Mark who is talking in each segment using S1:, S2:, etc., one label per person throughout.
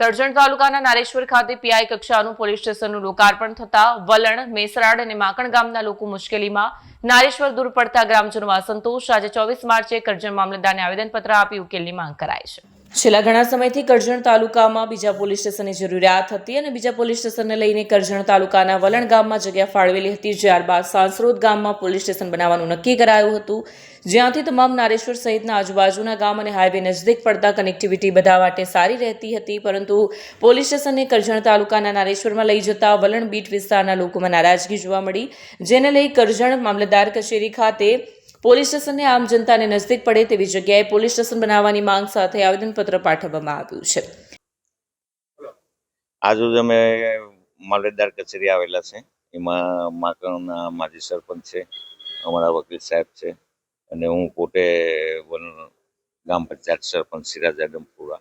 S1: કરજણ તાલુકાના નારેશ્વર ખાતે પીઆઈ કક્ષાનું પોલીસ સ્ટેશનનું લોકાર્પણ થતા વલણ, મેસરાડ અને માકણ ગામના લોકો મુશ્કેલીમાં. નારેશ્વર દૂર પડતા ગ્રામજનોમાં અસંતોષ. આજે 24 માર્ચે કરજણ મામલતદારને આવેદનપત્ર આપી ઉકેલની માંગ કરાઈ છે. છેલ્લા ઘણા સમયથી કરજણ તાલુકામાં બીજા પોલીસ સ્ટેશનની જરૂરિયાત હતી અને બીજા પોલીસ સ્ટેશનને લઈને કરજણ તાલુકાના વલણ ગામમાં જગ્યા ફાળવેલી હતી. ત્યારબાદ સાંસરોદ ગામમાં પોલીસ સ્ટેશન બનાવવાનું નક્કી કરાયું હતું, જ્યાંથી તમામ નારેશ્વર સહિતના આજુબાજુના ગામ અને હાઈવે નજીક પડતા કનેક્ટિવિટી બધા માટે સારી રહેતી હતી. પરંતુ પોલીસ સ્ટેશનને કરજણ તાલુકાના નારેશ્વરમાં લઈ જતા વલણ બીટ વિસ્તારના લોકોમાં નારાજગી જોવા મળી, જેને લઈ કરજણ મામલતદાર કચેરી ખાતે પોલીસ સ્ટેશનને આમ જનતાને નજદીક પડે તેવી જગ્યાએ પોલીસ સ્ટેશન બનાવવાની માંગ સાથે આવેદનપત્ર પાઠવવામાં આવ્યું છે.
S2: આજરોજ અમે મામલતદાર કચેરી આવેલા છે. એમાં માકણના માજી સરપંચ છે, અમારા વકીલ સાહેબ છે અને હું પોતે ગામ પંચાયત સરપંચ સિરાજ આદમપુરા.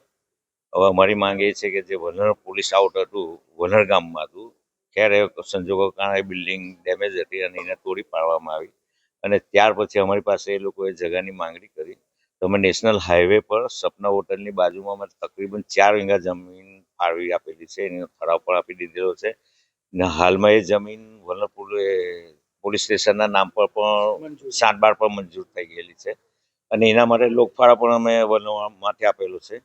S2: હવે અમારી માંગ એ છે કે જે વલણ પોલીસ આઉટ હતું, વલણ ગામમાં હતું, ખેર સંજોગો કારણે બિલ્ડિંગ ડેમેજ હતી અને એને તોડી પાડવામાં આવી અને ત્યાર પછી અમારી પાસે એ લોકોએ જગાની માંગણી કરી. તો અમે નેશનલ હાઈવે પર સપના હોટલની બાજુમાં અમે તકરીબન 4 વીઘા જમીન ફાળવી આપેલી છે, એનો ઠરાવ પણ આપી દીધેલો છે ને હાલમાં એ જમીન વલણપુર પોલીસ સ્ટેશનના નામ પર પણ 7/12 પર મંજૂર થઈ ગયેલી છે અને એના માટે લોકફાળા પણ અમે વલણ માટે આપેલો છે.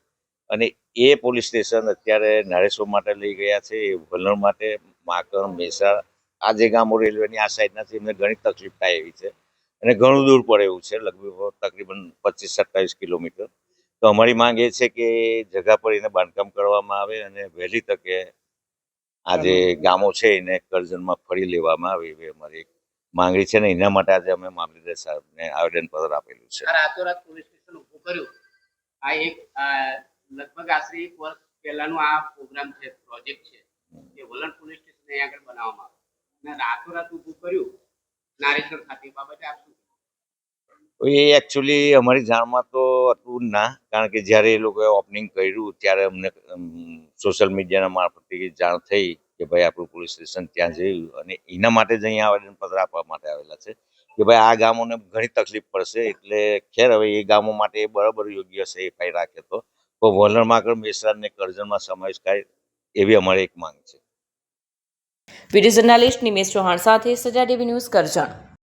S2: અને એ પોલીસ સ્ટેશન અત્યારે નારેશ્વર માટે લઈ ગયા છે. એ વલણ માટે માકણ, મેસા આ જે ગામો રેલવેની આ સાઈડના છે એમને ઘણી તકલીફ થાય એવી છે અને ઘણું દૂર પડે એવું છે, લગભગ તકરીબન 25-27 કિલોમીટર. તો અમારી માંગ એ છે કે જગા પર એને બાંધકામ કરવામાં આવે અને વહેલી તકે આ જે ગામો છે એને કરજણમાં ફરી લેવામાં આવે એવી અમારી એક માંગણી છે ને એના માટે આજે અમે મામલતદાર સાહેબને આવેદનપત્ર આપેલું છે.
S3: રાતોરાત પોલીસ સ્ટેશન ઊભું કર્યું. આ એક લગભગ આશરે 1 વર્ષ પહેલાનો આ પ્રોગ્રામ છે, પ્રોજેક્ટ છે કે વલણ પોલીસ સ્ટેશન અહીંયા આગળ બનાવવામાં આવે અને રાતોરાત ઊભું કર્યું નારેશ્વર ખાતે. બાબતે આપ શું?
S2: એ એકચ્યુઅલી અમારી જાણમાં તો હતું ના, કારણ કે જ્યારે એ લોકોએ ઓપનિંગ કર્યું ત્યારે અમને સોશિયલ મીડિયાના મારફતે જાણ થઈ કે ભાઈ આપણું પોલીસ સ્ટેશન ત્યાં જયું અને એના માટે જ અહીંયા આવેદનપત્ર આપવા માટે આવેલા છે કે ભાઈ આ ગામોને ઘણી તકલીફ પડશે. એટલે ખેર હવે એ ગામો માટે બરાબર યોગ્ય છે એફઆઈ રાખે તો વલણ, માકણ, મેસરાદ ને કરજણમાં સમાવેશ થાય એવી અમારી એક માંગ છે.
S1: વિડીયો જર્નાલિસ્ટ નિમેશ ચૌહાણ સાથે સજા ટીવી ન્યૂઝ કરજણ.